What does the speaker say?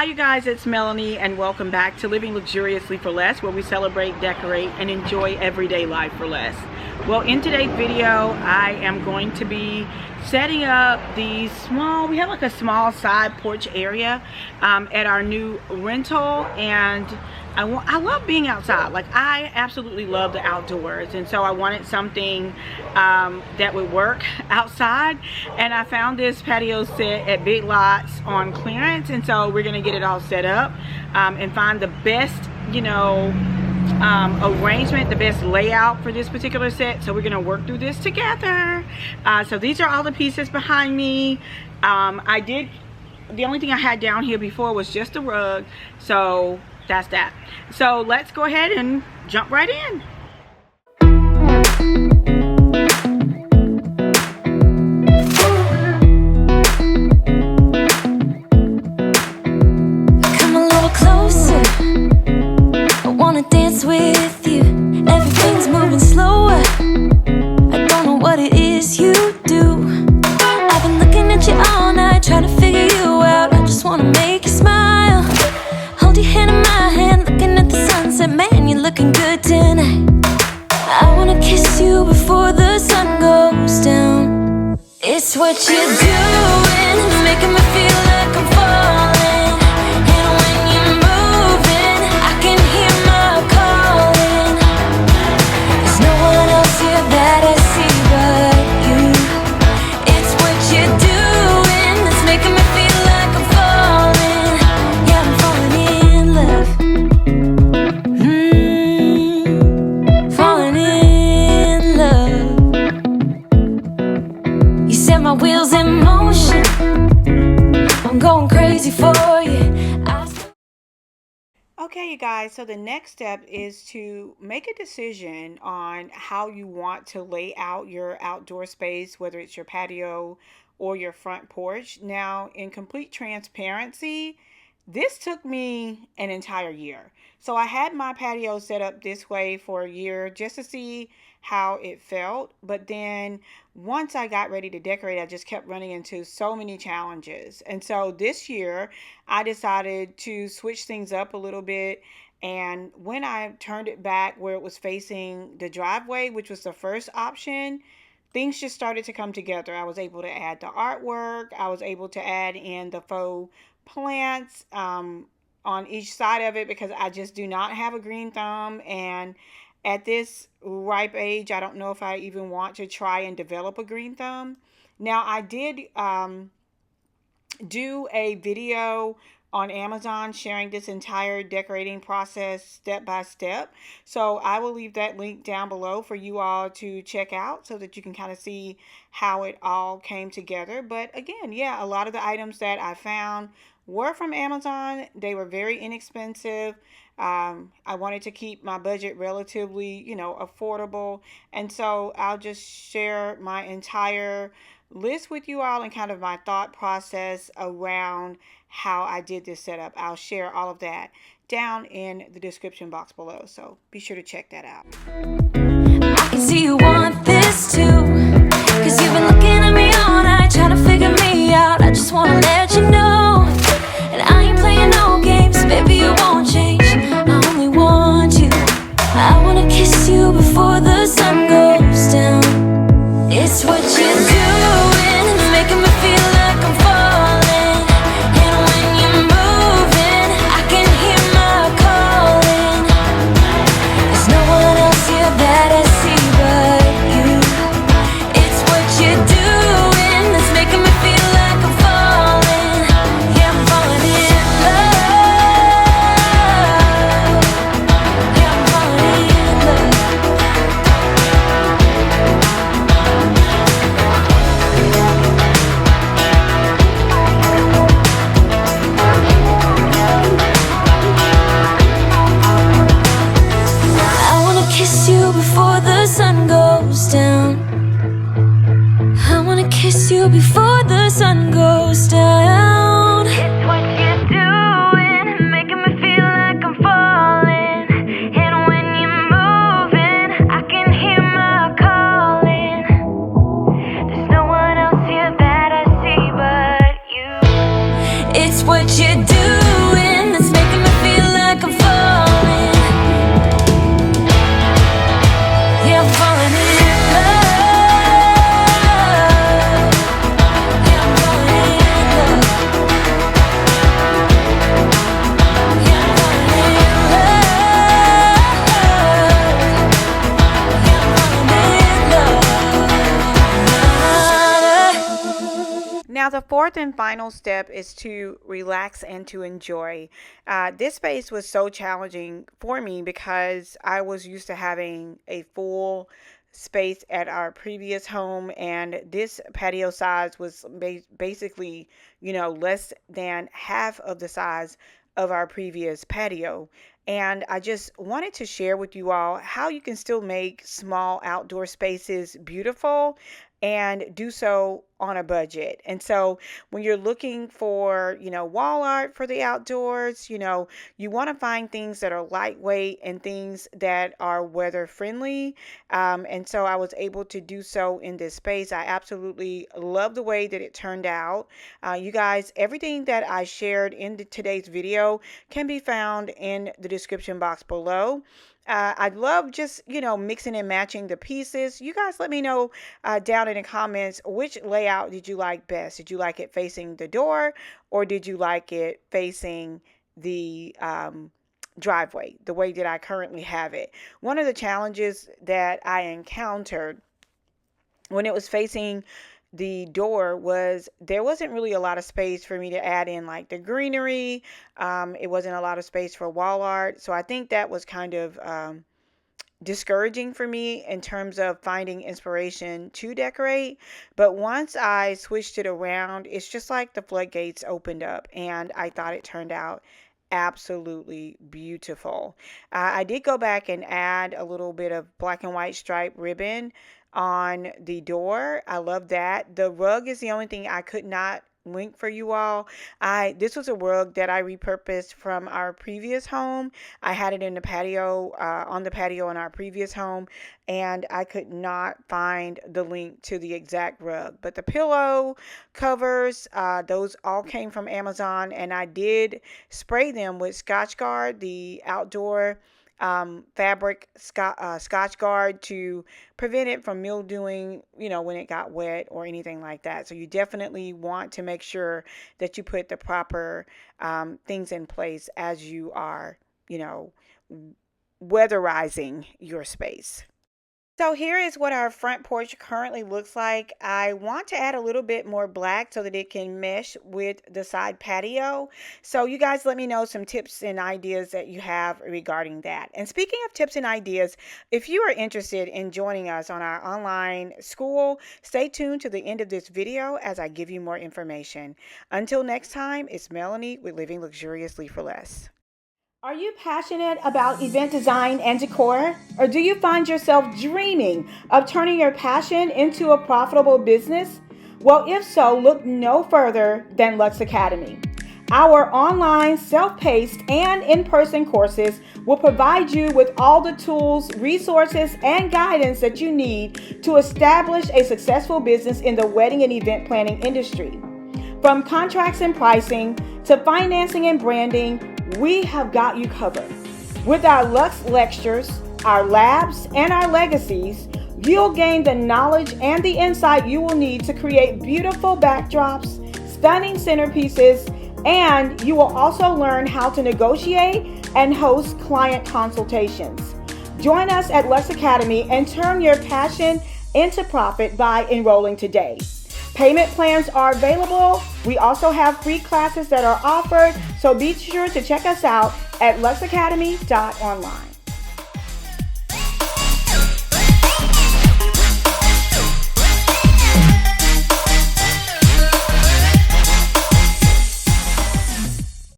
Hi you guys, it's Melanie and welcome back to Living Luxuriously for Less, where we celebrate, decorate, and enjoy everyday life for less. Well, in today's video, I am going to be setting up these we have like a small side porch area at our new rental, and I love being outside. Like, I absolutely love the outdoors, and so I wanted something that would work outside, and I found this patio set at Big Lots on clearance, and so we're gonna get it all set up and find the best, arrangement, the best layout for this particular set. So we're gonna work through this together. So these are all the pieces behind me. The only thing I had down here before was just a rug, so that's that. So let's go ahead and jump right in. Come a little closer, I wanna dance with you. Everything's moving slower, I don't know what it is you do. I've been looking at you all night, trying to figure you out. I just wanna make you smile. Hold your hand in my hand, looking at the sunset. Man, you're looking good tonight. I wanna kiss you before the sun goes down. It's what you're doing, making me feel like I'm falling. And when you're moving, I can hear my calling. There's no one else here that I see but you. It's what you're doing that's making me feel like I'm falling. Yeah, I'm falling in love. Falling in love. You set my wheels in motion, I'm going crazy for you. Okay, you guys, so the next step is to make a decision on how you want to lay out your outdoor space, whether it's your patio or your front porch. Now, in complete transparency, this took me an entire year. So I had my patio set up this way for a year just to see how it felt. But then once I got ready to decorate, I just kept running into so many challenges. And so this year I decided to switch things up a little bit. And when I turned it back where it was facing the driveway, which was the first option, things just started to come together. I was able to add the artwork. I was able to add in the faux plants on each side of it, because I just do not have a green thumb, and at this ripe age, I don't know if I even want to try and develop a green thumb. Now, I did do a video on Amazon sharing this entire decorating process step by step. So I will leave that link down below for you all to check out so that you can kind of see how it all came together. But again, yeah, a lot of the items that I found were from Amazon. They were very inexpensive. I wanted to keep my budget relatively, affordable. And so I'll just share my entire list with you all and kind of my thought process around how I did this setup. I'll share all of that down in the description box below. So be sure to check that out. I can see you want this too, 'cause you've been looking at me all night, trying to figure me out. I just wanna let you know, and I ain't playing no games, baby, you won't change. I only want you. I wanna kiss you before the sun goes down. It's what you're doing, making me feel like I'm falling. And when you're moving, I can hear my calling. There's no one else here that I see but you. It's what you're doing that's making me feel like I'm falling. fourth and final step is to relax and to enjoy. This space was so challenging for me because I was used to having a full space at our previous home, and this patio size was basically, less than half of the size of our previous patio. And I just wanted to share with you all how you can still make small outdoor spaces beautiful and do so on a budget. And so when you're looking for, wall art for the outdoors, you want to find things that are lightweight and things that are weather friendly. And so I was able to do so in this space. I absolutely love the way that it turned out. You guys, everything that I shared in today's video can be found in the description box below. I love just, mixing and matching the pieces. You guys let me know down in the comments, which layout did you like best? Did you like it facing the door, or did you like it facing the driveway, the way that I currently have it? One of the challenges that I encountered when it was facing the door was there wasn't really a lot of space for me to add in like the greenery. It wasn't a lot of space for wall art. So I think that was kind of discouraging for me in terms of finding inspiration to decorate. But once I switched it around, it's just like the floodgates opened up, and I thought it turned out absolutely beautiful. I did go back and add a little bit of black and white stripe ribbon on the door. I love that. The rug is the only thing I could not link for you all. This was a rug that I repurposed from our previous home. I had it in the patio, on the patio in our previous home, and I could not find the link to the exact rug. But the pillow covers, those all came from Amazon, and I did spray them with Scotch Guard, the outdoor fabric Scotch Guard, to prevent it from mildewing, when it got wet or anything like that. So you definitely want to make sure that you put the proper things in place as you are, weatherizing your space. So here is what our front porch currently looks like. I want to add a little bit more black so that it can mesh with the side patio. So you guys let me know some tips and ideas that you have regarding that. And speaking of tips and ideas, if you are interested in joining us on our online school, stay tuned to the end of this video as I give you more information. Until next time, it's Melanie with Living Luxuriously for Less. Are you passionate about event design and decor? Or do you find yourself dreaming of turning your passion into a profitable business? Well, if so, look no further than Lux Academy. Our online, self-paced, and in-person courses will provide you with all the tools, resources, and guidance that you need to establish a successful business in the wedding and event planning industry. From contracts and pricing to financing and branding, we have got you covered. With our Lux lectures, our labs, and our legacies, you'll gain the knowledge and the insight you will need to create beautiful backdrops, stunning centerpieces, and you will also learn how to negotiate and host client consultations. Join us at Lux Academy and turn your passion into profit by enrolling today. Payment plans are available. We also have free classes that are offered, so be sure to check us out at luxacademy.online.